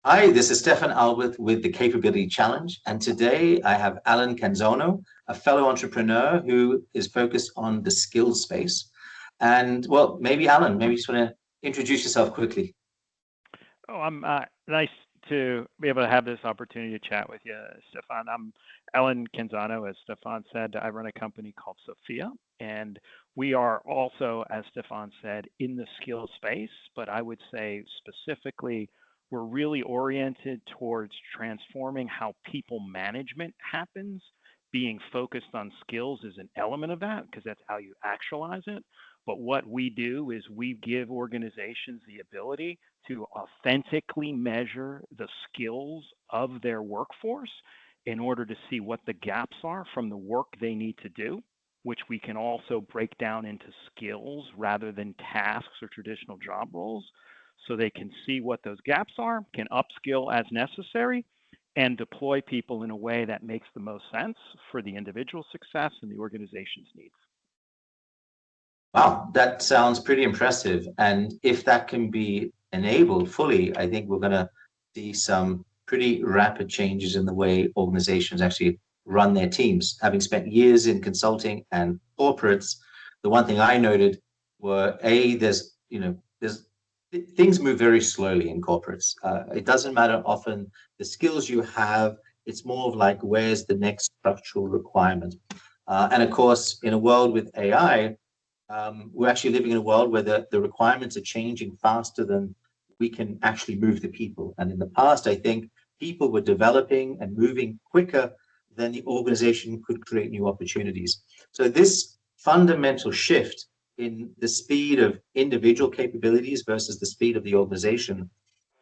Hi, this is Stephane Alberth with the Capability Challenge. And today I have Alan Canzano, a fellow entrepreneur who is focused on the skills space. And well, maybe Alan, maybe you just want to introduce yourself quickly. Oh, I'm nice to be able to have this opportunity to chat with you, Stefan. I'm Alan Canzano, as Stefan said. I run a company called Soefia, and we are also, as Stefan said, in the skill space. But I would say specifically, we're really oriented towards transforming how people management happens. Being focused on skills is an element of that because that's how you actualize it. But what we do is we give organizations the ability to authentically measure the skills of their workforce in order to see what the gaps are from the work they need to do, which we can also break down into skills rather than tasks or traditional job roles. So they can see what those gaps are, can upskill as necessary, and deploy people in a way that makes the most sense for the individual success and the organization's needs. Wow, that sounds pretty impressive. And if that can be enabled fully, I think we're going to see some pretty rapid changes in the way organizations actually run their teams. Having spent years in consulting and corporates, the one thing I noted were there's things move very slowly in corporates. It doesn't matter often the skills you have. It's more of like where's the next structural requirement. And of course, in a world with AI, we're actually living in a world where the requirements are changing faster than we can actually move the people. And in the past, I think people were developing and moving quicker than the organization could create new opportunities. So this fundamental shift in the speed of individual capabilities versus the speed of the organization,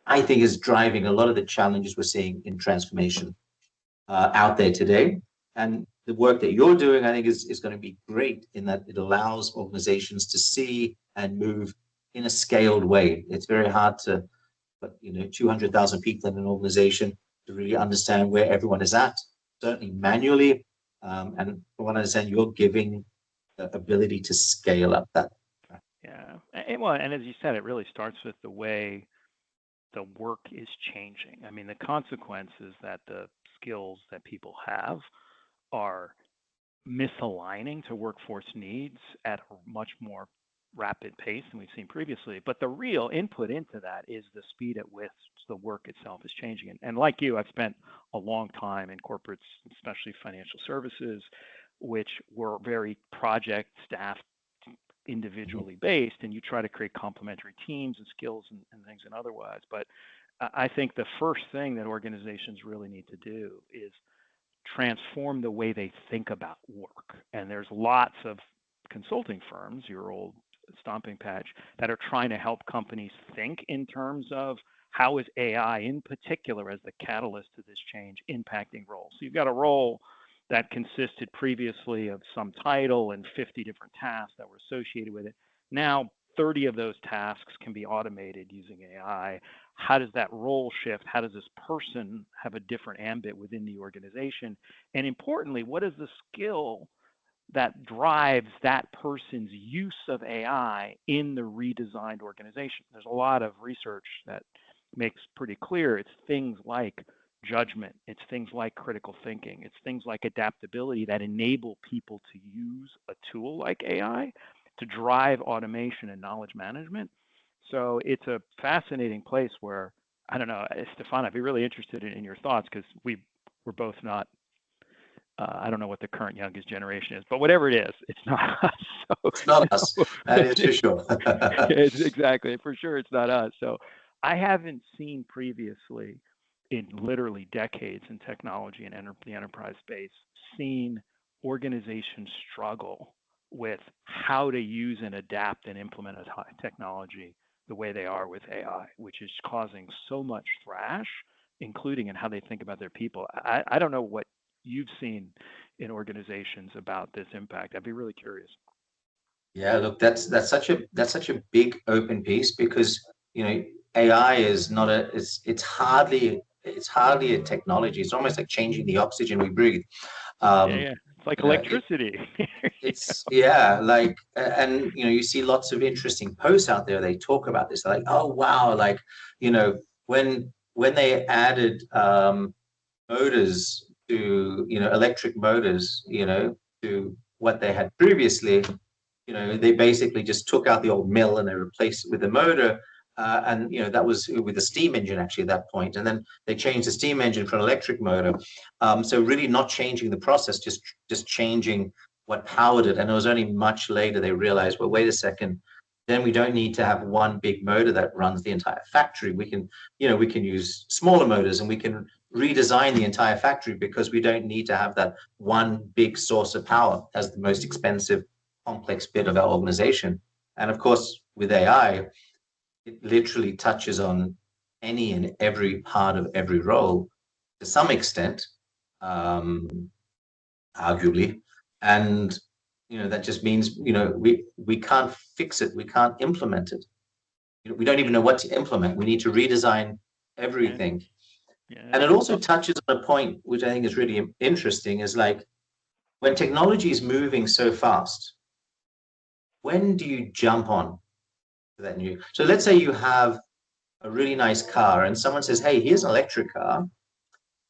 I think is driving a lot of the challenges we're seeing in transformation out there today. And the work that you're doing, I think, is going to be great in that it allows organizations to see and move in a scaled way. It's very hard to put, 200,000 people in an organization to really understand where everyone is at, certainly manually. And from what I understand, you're giving the ability to scale up that. Yeah. And as you said, it really starts with the way the work is changing. I mean, the consequences that the skills that people have are misaligning to workforce needs at a much more rapid pace than we've seen previously. But the real input into that is the speed at which the work itself is changing. And like you, I've spent a long time in corporates, especially financial services, which were very project staff individually based, and you try to create complementary teams and skills and things and otherwise. But I think the first thing that organizations really need to do is transform the way they think about work. And there's lots of consulting firms, your old stomping patch, that are trying to help companies think in terms of how is AI in particular as the catalyst to this change impacting roles. So you've got a role that consisted previously of some title and 50 different tasks that were associated with it. Now 30 of those tasks can be automated using AI. How does that role shift? How does this person have a different ambit within the organization? And importantly, what is the skill that drives that person's use of AI in the redesigned organization? There's a lot of research that makes pretty clear it's things like judgment, it's things like critical thinking, it's things like adaptability that enable people to use a tool like AI to drive automation and knowledge management. So it's a fascinating place where I don't know, Stefan, I'd be really interested in your thoughts because we're both not. I don't know what the current youngest generation is, but whatever it is, it's not us. So, It's not us, that is for sure. it's exactly for sure, it's not us. So, I haven't seen previously, in literally decades in technology and the enterprise space, seen organizations struggle with how to use and adapt and implement a technology the way they are with AI, which is causing so much thrash, including in how they think about their people. I don't know what you've seen in organizations about this impact. I'd be really curious. Yeah, look, that's such a big open piece because AI is not a it's hardly a technology. It's almost like changing the oxygen we breathe. Yeah, Um, yeah. It's like it, electricity. it's yeah, like and you see lots of interesting posts out there. They talk about this. They're like, oh wow, like when when they added motors to, electric motors, to what they had previously, they basically just took out the old mill and they replaced it with a motor. And that was with a steam engine actually at that point, and then they changed the steam engine for an electric motor. So really not changing the process, just changing what powered it. And it was only much later they realized, well, wait a second, then we don't need to have one big motor that runs the entire factory. We can use smaller motors, and we can redesign the entire factory because we don't need to have that one big source of power as the most expensive, complex bit of our organization. And of course, with AI, it literally touches on any and every part of every role to some extent, arguably. And that just means we can't fix it, we can't implement it. We don't even know what to implement. We need to redesign everything. And it also touches on a point which I think is really interesting, is like, when technology is moving so fast, when do you jump on to that new? So let's say you have a really nice car and someone says, hey, here's an electric car.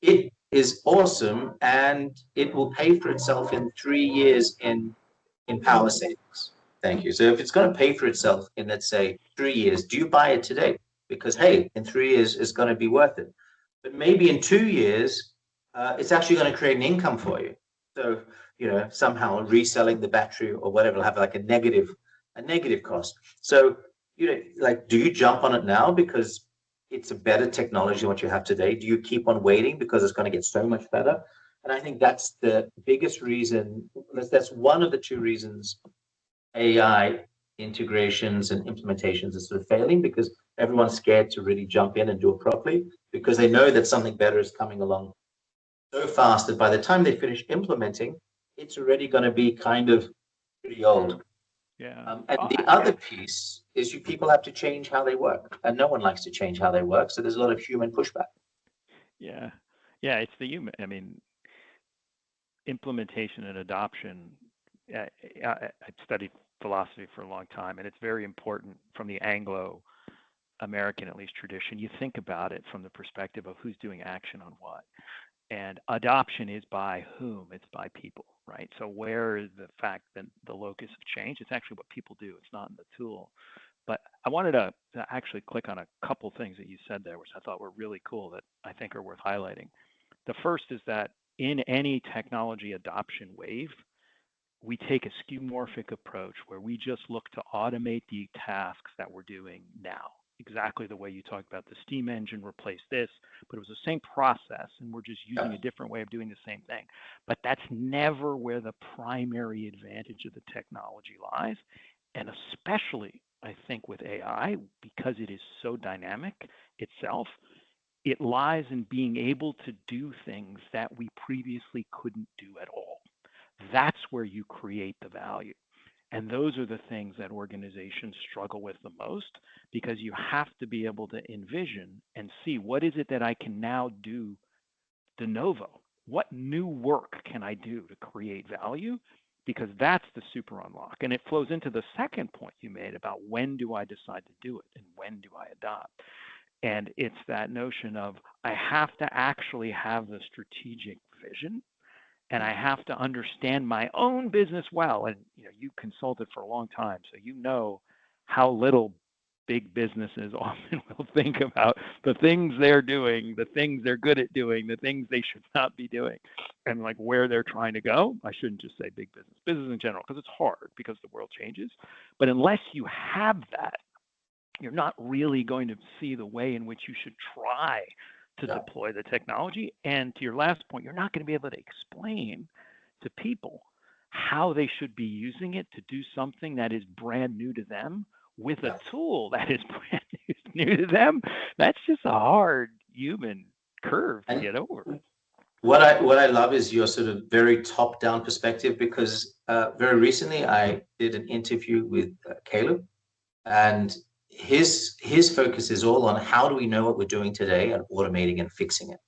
It is awesome and it will pay for itself in 3 years in power savings. Thank you. So if it's going to pay for itself in, let's say, 3 years, do you buy it today? Because, hey, in 3 years, it's going to be worth it. But maybe in 2 years, it's actually going to create an income for you. So, somehow reselling the battery or whatever will have like a negative cost. So, like, do you jump on it now because it's a better technology than what you have today? Do you keep on waiting because it's going to get so much better? And I think that's the biggest reason. That's one of the two reasons AI integrations and implementations are sort of failing, because everyone's scared to really jump in and do it properly, because they know that something better is coming along so fast that by the time they finish implementing, it's already going to be kind of pretty old. And the other piece is people have to change how they work, and no one likes to change how they work. So there's a lot of human pushback. Yeah, it's the human. I mean, implementation and adoption. I studied philosophy for a long time, and it's very important from the Anglo-American, at least, tradition. You think about it from the perspective of who's doing action on what. And adoption is by whom? It's by people, right? So where is the fact that the locus of change? It's actually what people do. It's not in the tool. But I wanted to actually click on a couple things that you said there, which I thought were really cool, that I think are worth highlighting. The first is that in any technology adoption wave, we take a skeuomorphic approach where we just look to automate the tasks that we're doing now. Exactly the way you talked about the steam engine replaced this, but it was the same process and we're just using a different way of doing the same thing. But that's never where the primary advantage of the technology lies. And especially, I think, with AI, because it is so dynamic itself, it lies in being able to do things that we previously couldn't do at all. That's where you create the value. And those are the things that organizations struggle with the most, because you have to be able to envision and see, what is it that I can now do de novo? What new work can I do to create value? Because that's the super unlock. And it flows into the second point you made about, when do I decide to do it and when do I adopt? And it's that notion of, I have to actually have the strategic vision, and I have to understand my own business well. And you consulted for a long time, so you know how little big businesses often will think about the things they're doing, the things they're good at doing, the things they should not be doing, and like where they're trying to go. I shouldn't just say big business in general, because it's hard, because the world changes. But unless you have that, you're not really going to see the way in which you should try to deploy the technology. And to your last point, you're not going to be able to explain to people how they should be using it to do something that is brand new to them with a tool that is brand new to them. That's just a hard human curve to get over. What I love is your sort of very top-down perspective, because very recently I did an interview with Caleb, and his focus is all on, how do we know what we're doing today and automating and fixing it.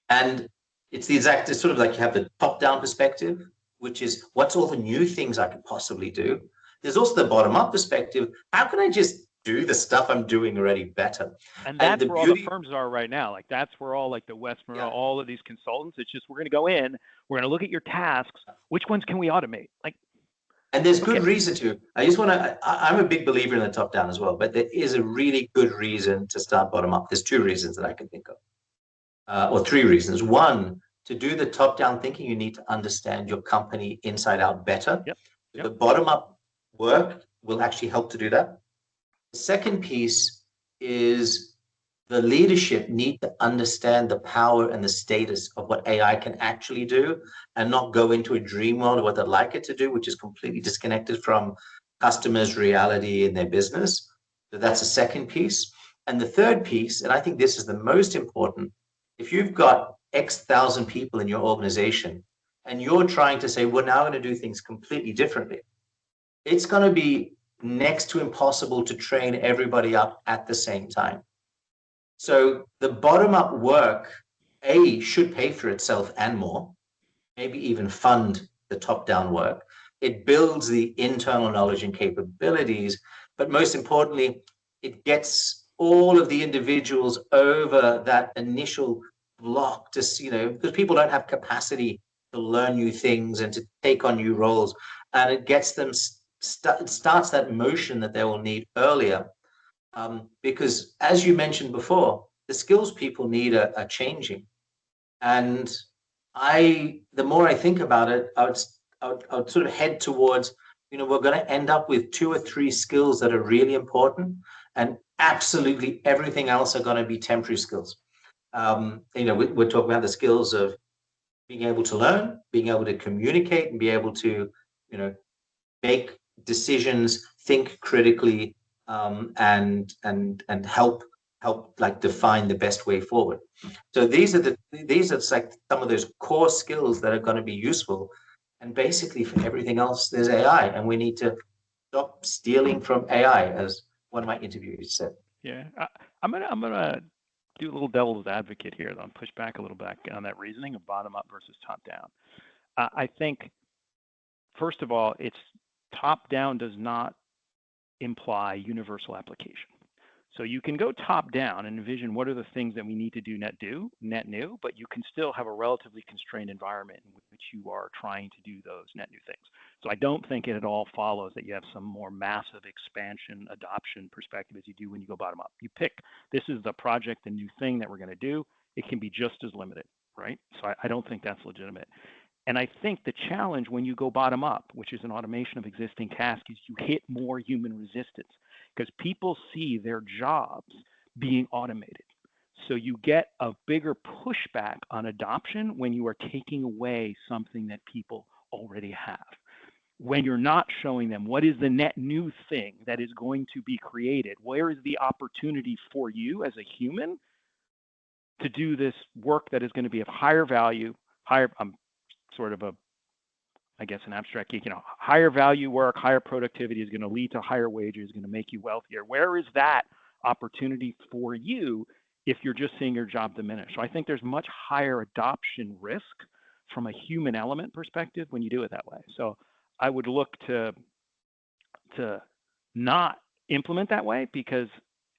And it's sort of like, you have the top-down perspective, which is, what's all the new things I could possibly do. There's also the bottom-up perspective. How can I just do the stuff I'm doing already better. And And that's the where all the beauty, firms are right now. Like that's where all like the Western, yeah, all of these consultants. It's just we're going to go in, we're going to look at your tasks. Which ones can we automate? Like, and there's good okay, reason to. I just want to. I'm a big believer in the top down as well, but there is a really good reason to start bottom up. There's two reasons that I can think of, or three reasons. One, to do the top down thinking, you need to understand your company inside out better. yep, The yep, bottom up work will actually help to do that. The second piece is the leadership need to understand the power and the status of what AI can actually do and not go into a dream world of what they'd like it to do, which is completely disconnected from customers' reality in their business. So that's a second piece. And the third piece, and I think this is the most important, if you've got X thousand people in your organization and you're trying to say, we're now going to do things completely differently, it's going to be next to impossible to train everybody up at the same time. So the bottom up work, A, should pay for itself and more, maybe even fund the top down work. It builds the internal knowledge and capabilities, but most importantly, it gets all of the individuals over that initial block to, because people don't have capacity to learn new things and to take on new roles. And it gets them, it starts that motion that they will need earlier. Because as you mentioned before, the skills people need are changing. And the more I think about it, I would sort of head towards, we're going to end up with 2 or 3 skills that are really important, and absolutely everything else are going to be temporary skills. We're talking about the skills of being able to learn, being able to communicate, and be able to, make decisions, think critically, and help like define the best way forward. So these are like some of those core skills that are going to be useful. And basically for everything else, there's AI, and we need to stop stealing from AI, as one of my interviews said. yeah. I'm gonna do a little devil's advocate here. Though, push back a little back on that reasoning of bottom up versus top down. I think first of all, it's top down does not imply universal application. So you can go top down and envision what are the things that we need to do net new, but you can still have a relatively constrained environment in which you are trying to do those net new things. So I don't think it at all follows that you have some more massive expansion adoption perspective as you do when you go bottom up. You pick, this is the project, the new thing that we're going to do. It can be just as limited, right? So I don't think that's legitimate. And I think the challenge when you go bottom up, which is an automation of existing tasks, is you hit more human resistance because people see their jobs being automated. So you get a bigger pushback on adoption when you are taking away something that people already have. When you're not showing them what is the net new thing that is going to be created, where is the opportunity for you as a human to do this work that is going to be of higher value, higher, sort of I guess an abstract geek, higher value work, higher productivity is going to lead to higher wages, going to make you wealthier. Where is that opportunity for you if you're just seeing your job diminish? So I think there's much higher adoption risk from a human element perspective when you do it that way. So I would look to not implement that way because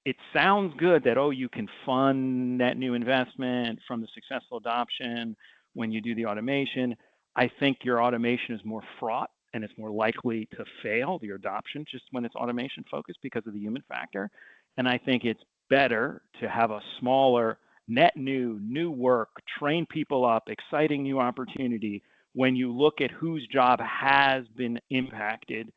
it sounds good that, you can fund that new investment from the successful adoption when you do the automation. I think your automation is more fraught and it's more likely to fail, your adoption, just when it's automation focused because of the human factor. And I think it's better to have a smaller, net new work, train people up, exciting new opportunity when you look at whose job has been impacted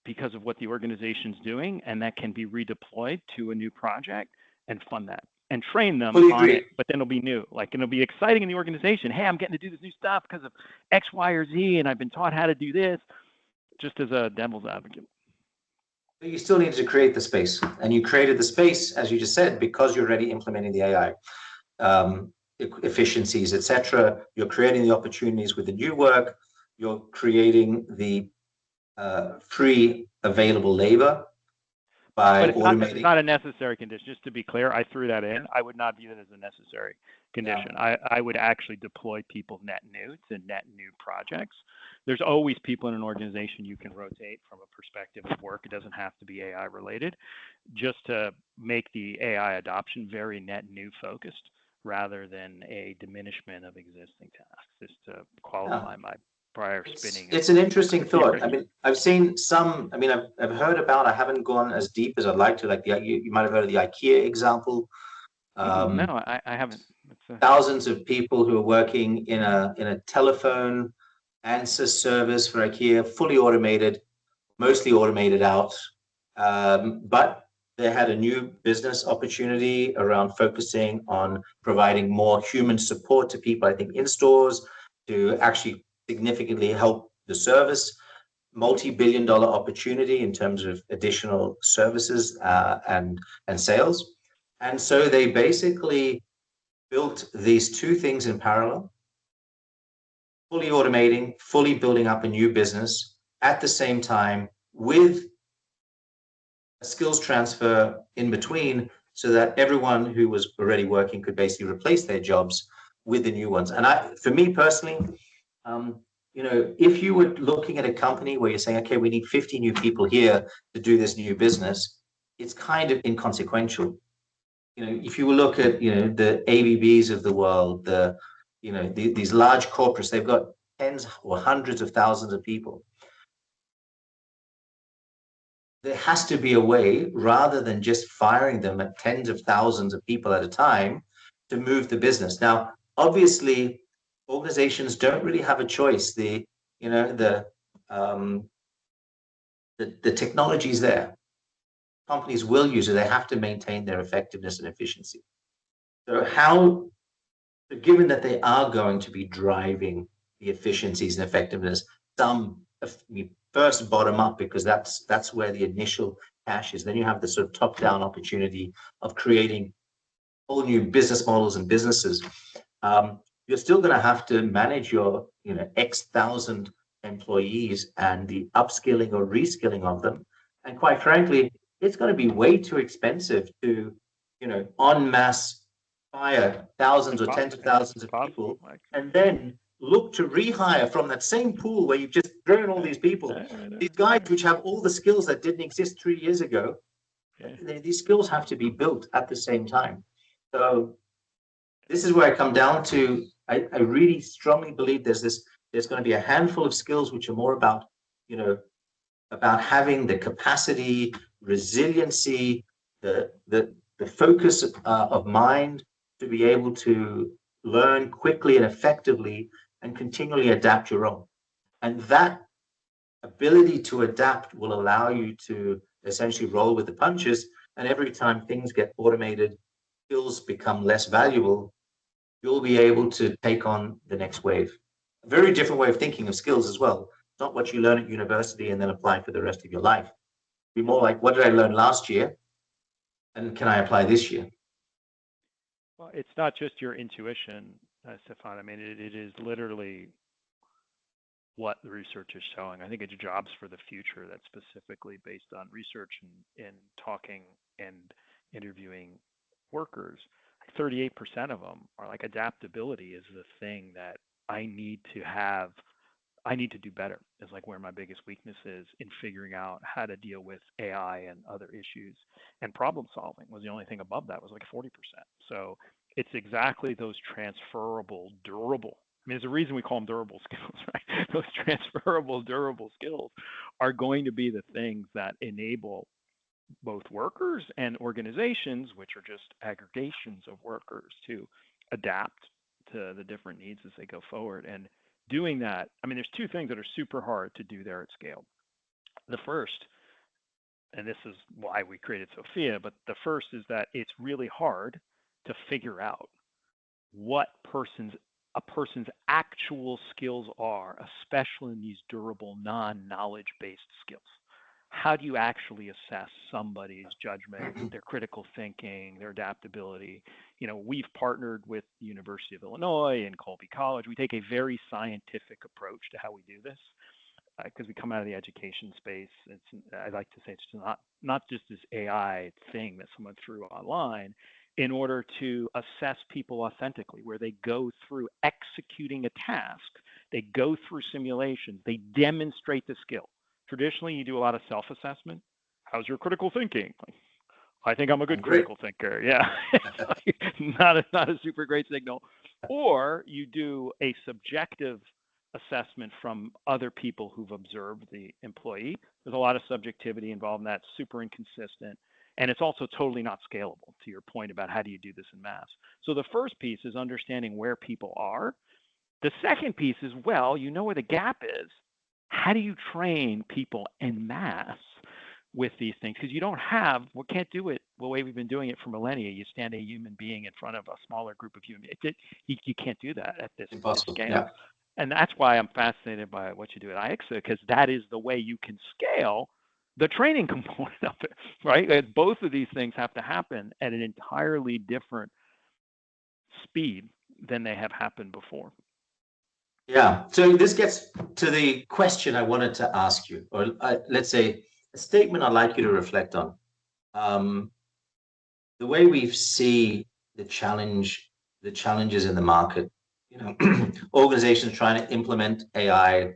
because of what the organization's doing, and that can be redeployed to a new project and fund that and train them Fully on agree. it, but then it'll be new. Like, it'll be exciting in the organization. Hey, I'm getting to do this new stuff because of X, Y, or Z, and I've been taught how to do this, just as a devil's advocate. But you still needed to create the space, and you created the space, as you just said, because you're already implementing the AI efficiencies, etc. You're creating the opportunities with the new work. You're creating the free available labor. by But it's automating. not a necessary condition. Just to be clear, I threw that in. I would not view it as a necessary Yeah. condition. I would actually deploy people net new to net new projects. There's always people in an organization you can rotate from a perspective of work. It doesn't have to be AI related, just to make the AI adoption very net new focused rather than a diminishment of existing tasks, just to Yeah. qualify my prior It's spinning of it's an interesting thought. I theory. mean, I've seen some. I mean, I've heard about. I haven't gone as deep as I'd like to. Like you might have heard of the IKEA example. No, Um, I haven't. It's a, Thousands of people who are working in a telephone answer service for IKEA, fully automated, mostly automated out. But they had a new business opportunity around focusing on providing more human support to people, I think, in stores to actually significantly help the service. Multi-billion dollar opportunity in terms of additional services and sales. And so they basically built these two things in parallel, fully automating, fully building up a new business at the same time with a skills transfer in between so that everyone who was already working could basically replace their jobs with the new ones. And for me personally, um, if you were looking at a company where you're saying, okay, we need 50 new people here to do this new business, it's kind of inconsequential. If you look at, the ABBs of the world, these large corporates, they've got tens or hundreds of thousands of people. There has to be a way, rather than just firing them at tens of thousands of people at a time, to move the business. Now, obviously, organizations don't really have a choice. You know, um, the technology is there. Companies will use it. They have to maintain their effectiveness and efficiency. So given that they are going to be driving the efficiencies and effectiveness, some first bottom up, because that's where the initial cash is. Then you have the sort of top down opportunity of creating whole new business models and businesses. You're still going to have to manage your X thousand employees and the upskilling or reskilling of them. And quite frankly, it's going to be way too expensive to en masse hire thousands or tens of thousands it's of possible. people and then look to rehire from that same pool where you've just thrown all these people. These guys which have all the skills that didn't exist 3 years ago, Yeah. these skills have to be built at the same time. So this is where I come down to. I really strongly believe there's going to be a handful of skills which are more about, about having the capacity, resiliency, the focus of mind to be able to learn quickly and effectively and continually adapt your own. And that ability to adapt will allow you to essentially roll with the punches. And every time things get automated, skills become less valuable, you'll be able to take on the next wave. A very different way of thinking of skills as well. It's not what you learn at university and then apply for the rest of your life. Be more like, what did I learn last year? And can I apply this year? Well, it's not just your intuition, Stefan. I mean, it is literally what the research is showing. I think it's jobs for the future that's specifically based on research and talking and interviewing workers. 38% of them are like adaptability is the thing that I need to have. I need to do better is like where my biggest weakness is in figuring out how to deal with AI and other issues. And problem solving was the only thing above that was like 40%. So it's exactly those transferable, durable. I mean, there's a reason we call them durable skills, right? Those transferable, durable skills are going to be the things that enable both workers and organizations, which are just aggregations of workers, to adapt to the different needs as they go forward. And doing that, I mean, there's two things that are super hard to do there at scale. The first, and this is why we created Soefia, but the first is that it's really hard to figure out what a person's actual skills are, especially in these durable, non-knowledge based skills. How do you actually assess somebody's judgment, their critical thinking, their adaptability? We've partnered with the University of Illinois and Colby College. We take a very scientific approach to how we do this. because we come out of the education space, I like to say it's not just this AI thing that someone threw online, in order to assess people authentically, where they go through executing a task, they go through simulations, they demonstrate the skill. Traditionally, you do a lot of self-assessment. How's your critical thinking? Like, I think I'm a good critical thinker. Yeah, not a super great signal. Or you do a subjective assessment from other people who've observed the employee. There's a lot of subjectivity involved in that, super inconsistent. And it's also totally not scalable, to your point about how do you do this in mass. So the first piece is understanding where people are. The second piece is, well, you know where the gap is. How do you train people en masse with these things? Because we can't do it the way we've been doing it for millennia. You stand a human being in front of a smaller group of humans. You can't do that at this scale. Yeah. And that's why I'm fascinated by what you do at Aixa, because that is the way you can scale the training component of it, right? Both of these things have to happen at an entirely different speed than they have happened before. Yeah. So this gets to the question I wanted to ask you, or let's say a statement I'd like you to reflect on. The way we see the challenges in the market, organizations trying to implement AI,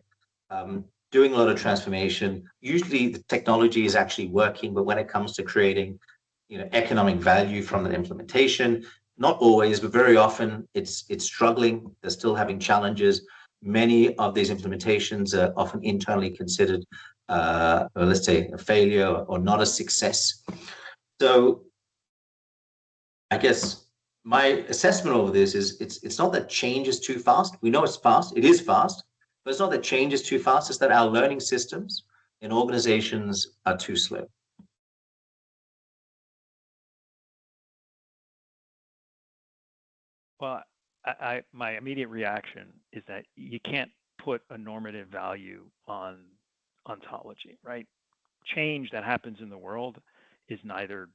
doing a lot of transformation. Usually the technology is actually working, but when it comes to creating, economic value from the implementation, not always, but very often it's struggling. They're still having challenges. Many of these implementations are often internally considered, or let's say, a failure or not a success. So I guess my assessment of this is it's not that change is too fast. We know it's fast. It is fast. But it's not that change is too fast, it's that our learning systems in organizations are too slow. Well, my immediate reaction is that you can't put a normative value on ontology, right? Change that happens in the world is neither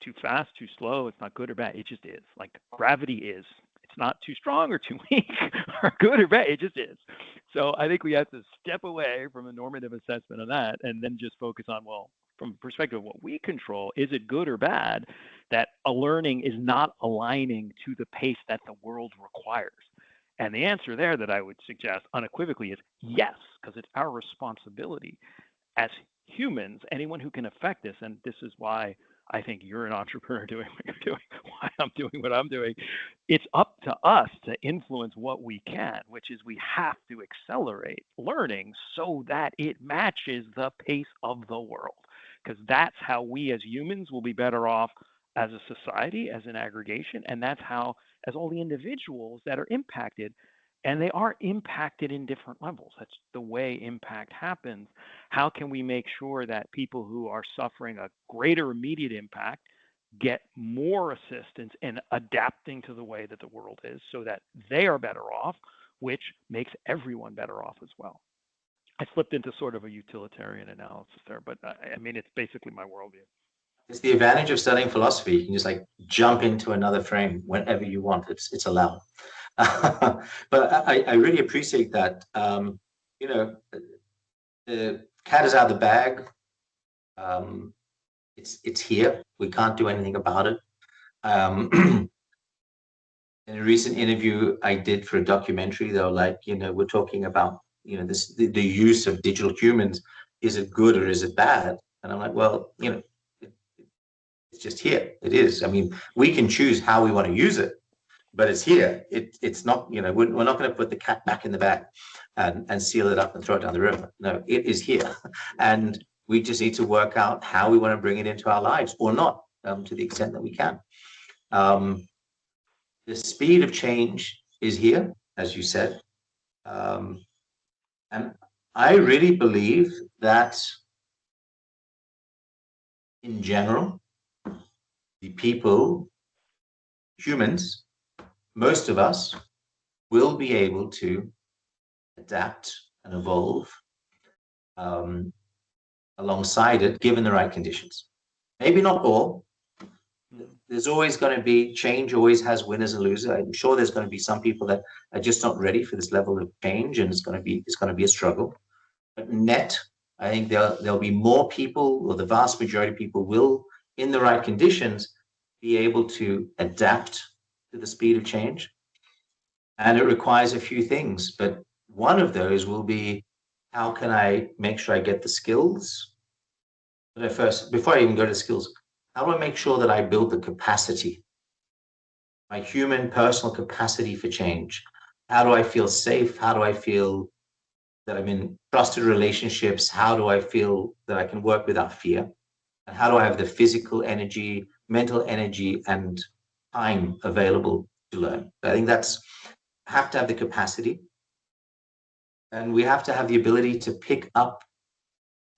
too fast, too slow, it's not good or bad. It just is. Like gravity is. It's not too strong or too weak or good or bad. It just is. So I think we have to step away from a normative assessment of that and then just focus on, well, from the perspective of what we control, is it good or bad that a learning is not aligning to the pace that the world requires? And the answer there that I would suggest unequivocally is yes, because it's our responsibility as humans, anyone who can affect this, and this is why I think you're an entrepreneur doing what you're doing, why I'm doing what I'm doing. It's up to us to influence what we can, which is we have to accelerate learning so that it matches the pace of the world, because that's how we as humans will be better off as a society, as an aggregation, and that's how, as all the individuals that are impacted, and they are impacted in different levels. That's the way impact happens. How can we make sure that people who are suffering a greater immediate impact get more assistance in adapting to the way that the world is so that they are better off, which makes everyone better off as well? I slipped into sort of a utilitarian analysis there, but I mean, it's basically my worldview. It's the advantage of studying philosophy. You can just like jump into another frame whenever you want. It's allowed. But I really appreciate that. The cat is out of the bag. It's here. We can't do anything about it. In a recent interview I did for a documentary, they were like, we're talking about, the use of digital humans. Is it good or is it bad? And I'm like, well, it's just here. It is. I mean, we can choose how we want to use it, but it's here. It's not, we're not going to put the cat back in the bag and seal it up and throw it down the river. No, it is here. And we just need to work out how we want to bring it into our lives or not, to the extent that we can. The speed of change is here, as you said. And I really believe that in general, the people, humans, most of us will be able to adapt and evolve alongside it, given the right conditions. Maybe not all. There's always going to be change, always has winners and losers. I'm sure there's going to be some people that are just not ready for this level of change, and it's going to be a struggle. But net, I think there'll be more people, or the vast majority of people will, in the right conditions, be able to adapt to the speed of change. And it requires a few things, but one of those will be, how can I make sure I get the skills? But first, before I even go to skills, how do I make sure that I build the capacity, my human personal capacity for change? How do I feel safe? How do I feel that I'm in trusted relationships? How do I feel that I can work without fear? And how do I have the physical energy, mental energy, and time available to learn? I think that's, have to have the capacity, and we have to have the ability to pick up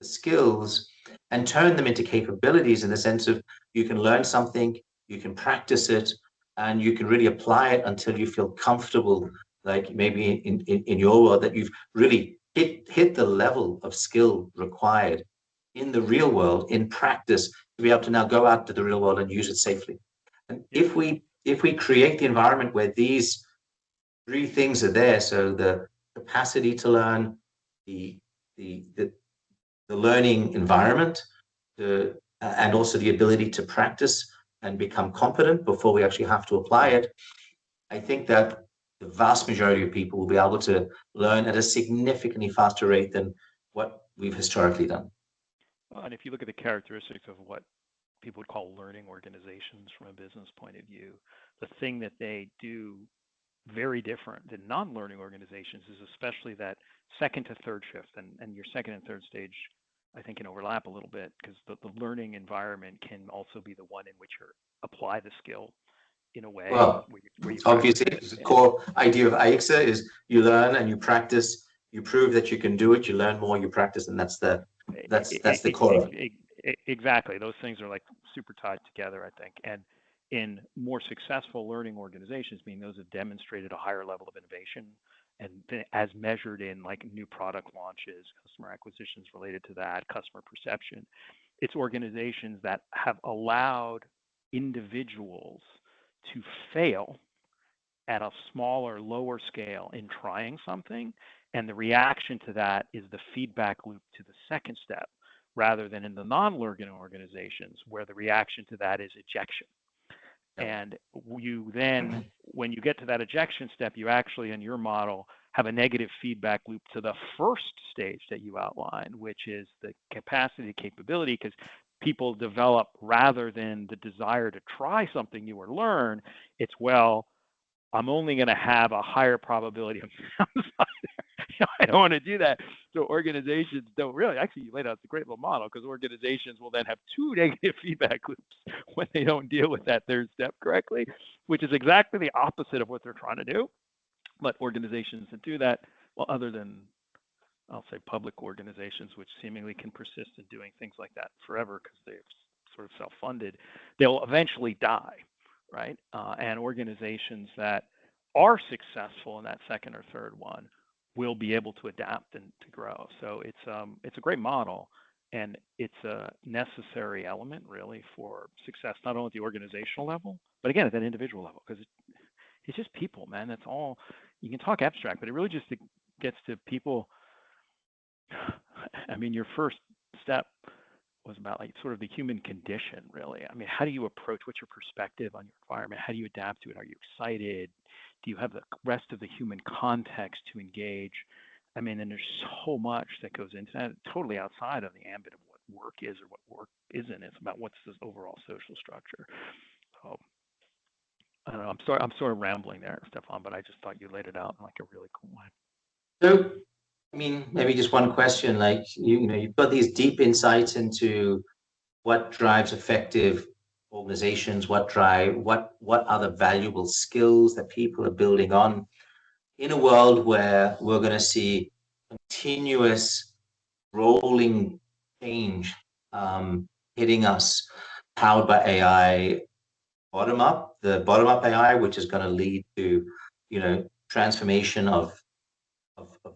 the skills and turn them into capabilities, in the sense of, you can learn something, you can practice it, and you can really apply it until you feel comfortable, like maybe in your world, that you've really hit the level of skill required in the real world, in practice, to be able to now go out to the real world and use it safely. And if we create the environment where these three things are there, so the capacity to learn, the the the, the learning environment, and also the ability to practice and become competent before we actually have to apply it, I think that the vast majority of people will be able to learn at a significantly faster rate than what we've historically done. Well, and if you look at the characteristics of what people would call learning organizations from a business point of view, the thing that they do very different than non-learning organizations is especially that second to third shift. And your second and third stage, I think, can overlap a little bit, because the learning environment can also be the one in which you apply the skill in a way Well, where you obviously, practice the it. core idea of Aixa is, you learn and you practice, you prove that you can do it, you learn more, you practice, and that's the core. Exactly. Those things are like super tied together, I think. And in more successful learning organizations, meaning those have demonstrated a higher level of innovation, and as measured in like new product launches, customer acquisitions related to that, customer perception, it's organizations that have allowed individuals to fail at a smaller, lower scale in trying something. And the reaction to that is the feedback loop to the second step, rather than in the non-learning organizations where the reaction to that is ejection. And you then, when you get to that ejection step, you actually, in your model, have a negative feedback loop to the first stage that you outlined, which is the capacity, capability, because people develop, rather than the desire to try something new or learn, it's, well, I'm only going to have a higher probability of downside. I don't want to do that. So organizations don't really, actually, you laid out a great little model, because organizations will then have two negative feedback loops when they don't deal with that third step correctly, which is exactly the opposite of what they're trying to do. But organizations that do that, well, other than, I'll say, public organizations, which seemingly can persist in doing things like that forever because they're sort of self-funded, they'll eventually die, right? And organizations that are successful in that second or third one will be able to adapt and to grow. So it's a great model, and it's a necessary element really for success, not only at the organizational level, but again at that individual level, because it's just people, man. That's all. You can talk abstract, but it really just gets to people. I mean, your first step was about like sort of the human condition, really. I mean, how do you approach? What's your perspective on your environment? How do you adapt to it? Are you excited? Do you have the rest of the human context to engage? I mean, and there's so much that goes into that, totally outside of the ambit of what work is or what work isn't. It's about what's this overall social structure. So I don't know. I'm sort of rambling there, Stephane, but I just thought you laid it out in like a really cool way. So, I mean, maybe just one question, like, you've got these deep insights into what drives effective organizations, what are the valuable skills that people are building on in a world where we're going to see continuous rolling change, hitting us, powered by AI, the bottom up AI, which is going to lead to, transformation of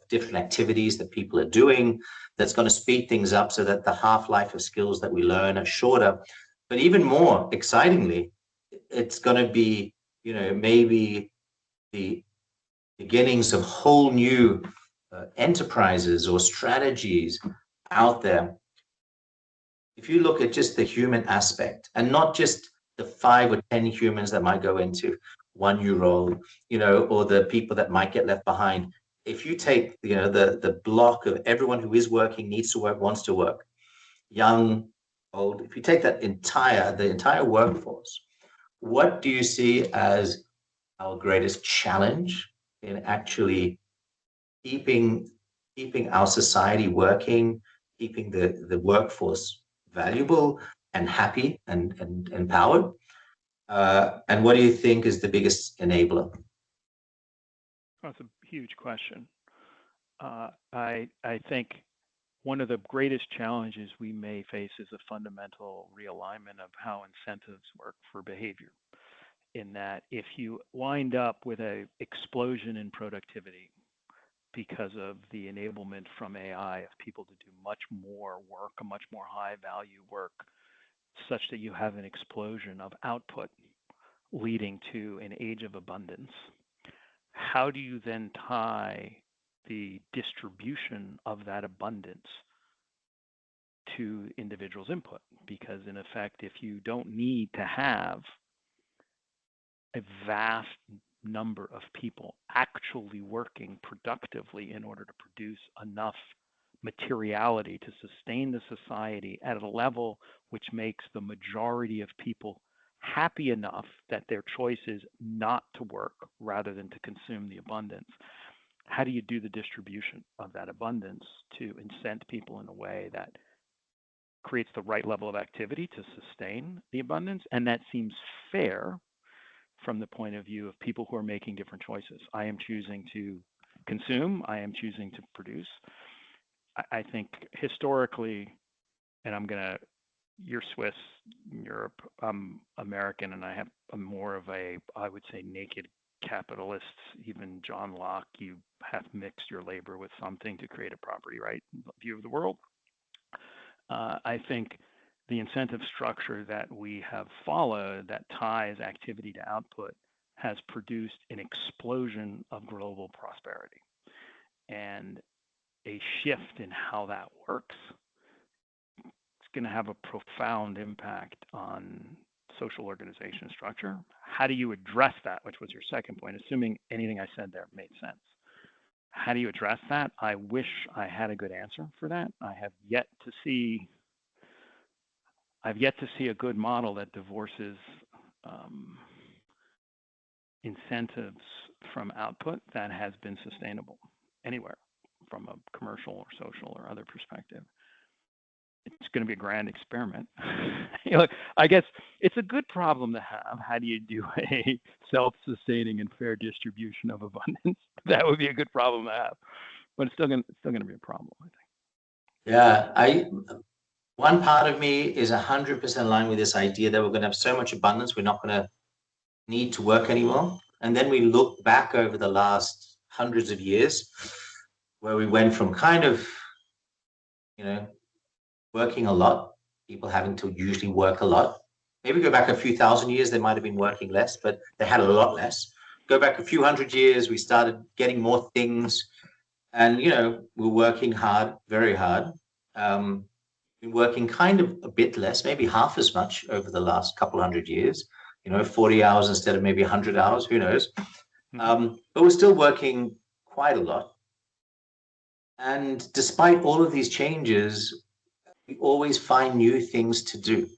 different activities that people are doing, that's going to speed things up so that the half-life of skills that we learn are shorter. But even more excitingly, it's going to be, maybe the beginnings of whole new enterprises or strategies out there, if you look at just the human aspect and not just the 5 or 10 humans that might go into one new role, or the people that might get left behind, if you take, the block of everyone who is working, needs to work, wants to work, young, old, if you take the entire workforce, what do you see as our greatest challenge in actually keeping keeping our society working, keeping the workforce valuable and happy and empowered? And what do you think is the biggest enabler? That's a huge question. I think one of the greatest challenges we may face is a fundamental realignment of how incentives work for behavior. In that, if you wind up with a explosion in productivity because of the enablement from AI of people to do much more work, a much more high value work, such that you have an explosion of output leading to an age of abundance, how do you then tie the distribution of that abundance to individuals' input? Because in effect, if you don't need to have a vast number of people actually working productively in order to produce enough materiality to sustain the society at a level which makes the majority of people happy enough that their choice is not to work rather than to consume the abundance, how do you do the distribution of that abundance to incent people in a way that creates the right level of activity to sustain the abundance? And that seems fair from the point of view of people who are making different choices. I am choosing to consume, I am choosing to produce. I think historically, and you're Swiss, Europe, I'm American, and I'm more of I would say, naked capitalist. Even John Locke, you have mixed your labor with something to create a property right view of the world. I think the incentive structure that we have followed that ties activity to output has produced an explosion of global prosperity. And a shift in how that works is going to have a profound impact on social organization structure. How do you address that, which was your second point, assuming anything I said there made sense? How do you address that? I wish I had a good answer for that. I've yet to see a good model that divorces incentives from output that has been sustainable anywhere from a commercial or social or other perspective. It's going to be a grand experiment. I guess it's a good problem to have. How do you do a self-sustaining and fair distribution of abundance? That would be a good problem to have, but it's still going to be a problem, I think. Yeah, one part of me is 100% aligned with this idea that we're going to have so much abundance, we're not going to need to work anymore. And then we look back over the last hundreds of years where we went from kind of, working a lot, people having to usually work a lot. Maybe go back a few thousand years, they might have been working less, but they had a lot less. Go back a few hundred years, we started getting more things, and we're working hard, very hard. Been working kind of a bit less, maybe half as much over the last couple hundred years. 40 hours instead of maybe 100 hours. Who knows? But we're still working quite a lot. And despite all of these changes, we always find new things to do.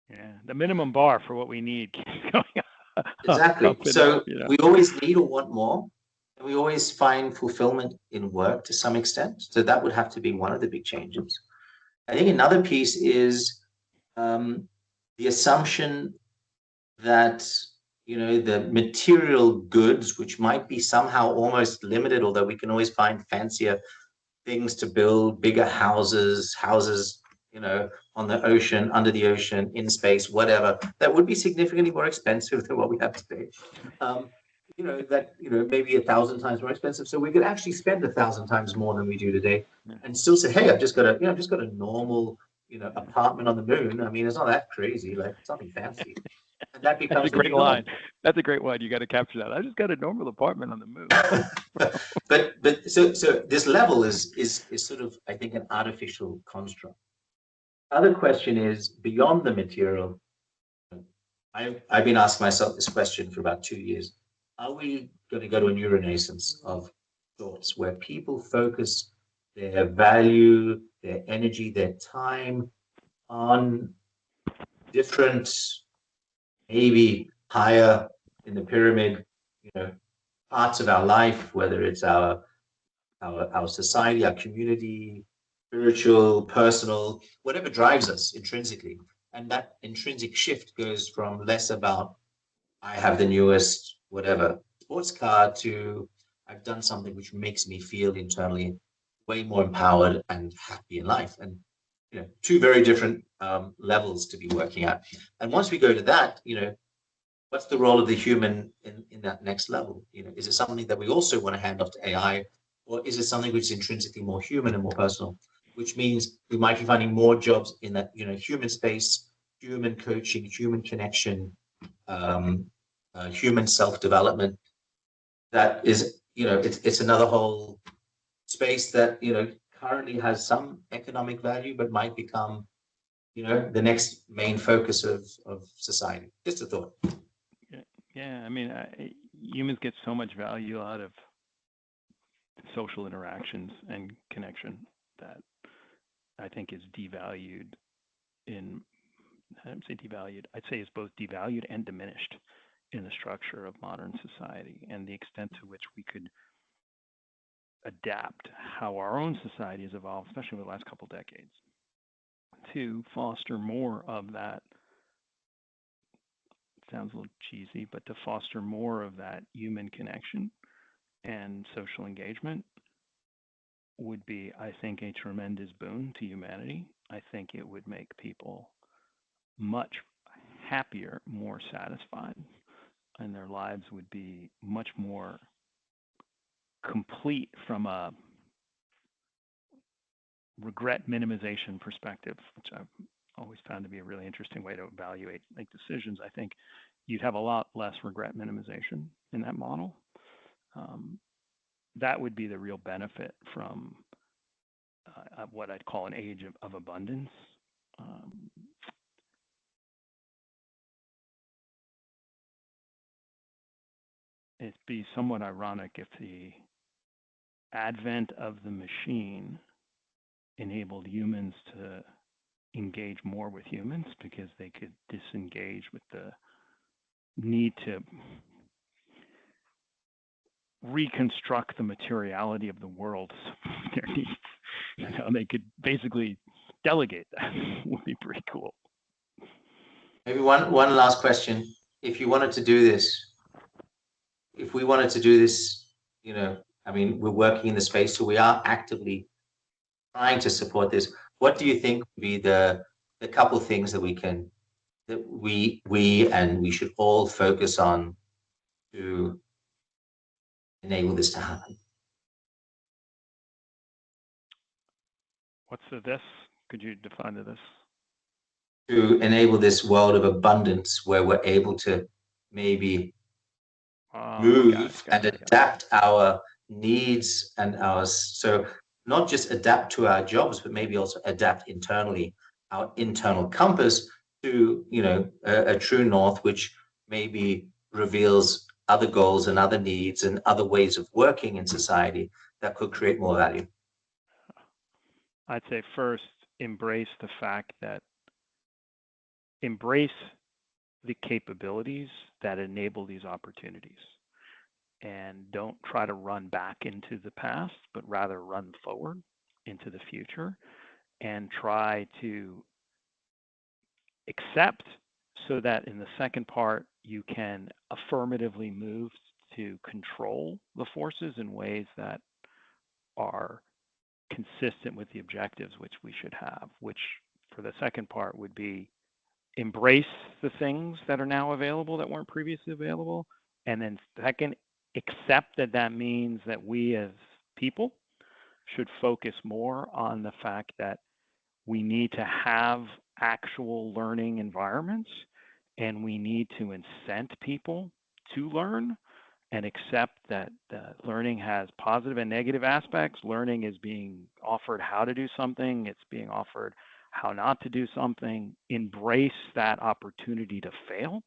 Yeah, the minimum bar for what we need keeps going up. Exactly. So we always need or want more. And we always find fulfillment in work to some extent. So that would have to be one of the big changes. I think another piece is the assumption that the material goods, which might be somehow almost limited, although we can always find fancier things to build, bigger houses, on the ocean, under the ocean, in space, whatever, that would be significantly more expensive than what we have today. Maybe 1,000 times more expensive. So we could actually spend 1,000 times more than we do today, and still say, "Hey, I've just got a normal, apartment on the moon." I mean, it's not that crazy. Like, it's nothing fancy. And that That's a becomes the great new line. norm. That's a great line. You got to capture that. I just got a normal apartment on the move. But this level is sort of, I think, an artificial construct. Other question is beyond the material. I've been asking myself this question for about 2 years. Are we going to go to a new renaissance of thoughts where people focus their value, their energy, their time on different, maybe higher in the pyramid, parts of our life, whether it's our society, our community, spiritual, personal, whatever drives us intrinsically. And that intrinsic shift goes from less about, I have the newest, whatever, sports car to I've done something which makes me feel internally way more empowered and happy in life. And, two very different levels to be working at. And once we go to that, what's the role of the human in that next level? Is it something that we also want to hand off to AI, or is it something which is intrinsically more human and more personal? Which means we might be finding more jobs in that human space, human coaching, human connection, um, human self development. That is, it's another whole space that currently has some economic value, but might become the next main focus of society. Just a thought. Yeah. I mean, humans get so much value out of social interactions and connection that I think is devalued in, I don't say devalued, I'd say is both devalued and diminished in the structure of modern society, and the extent to which we could adapt how our own society has evolved, especially over the last couple of decades, to foster more of that. Sounds a little cheesy, but to foster more of that human connection and social engagement would be, I think, a tremendous boon to humanity. I think it would make people much happier, more satisfied, and their lives would be much more complete from a regret minimization perspective, which I've always found to be a really interesting way to evaluate, make decisions. I think you'd have a lot less regret minimization in that model. That would be the real benefit from what I'd call an age of abundance. It'd be somewhat ironic if the advent of the machine enabled humans to engage more with humans because they could disengage with the need to reconstruct the materiality of the world to their needs. They could basically delegate that. Would be pretty cool. Maybe one last question. If you wanted to do this, if we wanted to do this, I mean, we're working in the space, so we are actively trying to support this. What do you think would be the couple things that we should all focus on to enable this to happen? What's the this? Could you define the this? To enable this world of abundance where we're able to maybe move and adapt our needs and so not just adapt to our jobs, but maybe also adapt internally, our internal compass to a true north, which maybe reveals other goals and other needs and other ways of working in society that could create more value. I'd say first, embrace the capabilities that enable these opportunities, and don't try to run back into the past, but rather run forward into the future and try to accept, so that in the second part you can affirmatively move to control the forces in ways that are consistent with the objectives which we should have, which for the second part would be embrace the things that are now available that weren't previously available. And then second, accept that means that we as people should focus more on the fact that we need to have actual learning environments and we need to incent people to learn and accept that learning has positive and negative aspects. Learning is being offered how to do something, it's being offered how not to do something. Embrace that opportunity to fail,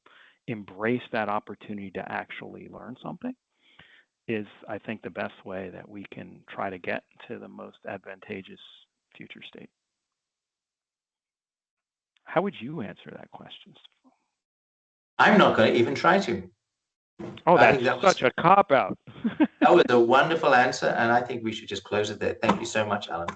embrace that opportunity to actually learn something is, I think, the best way that we can try to get to the most advantageous future state. How would you answer that question? I'm not going to even try to. Oh, I that's think that was such a cop-out. that was a wonderful answer, and I think we should just close it there. Thank you so much, Alan.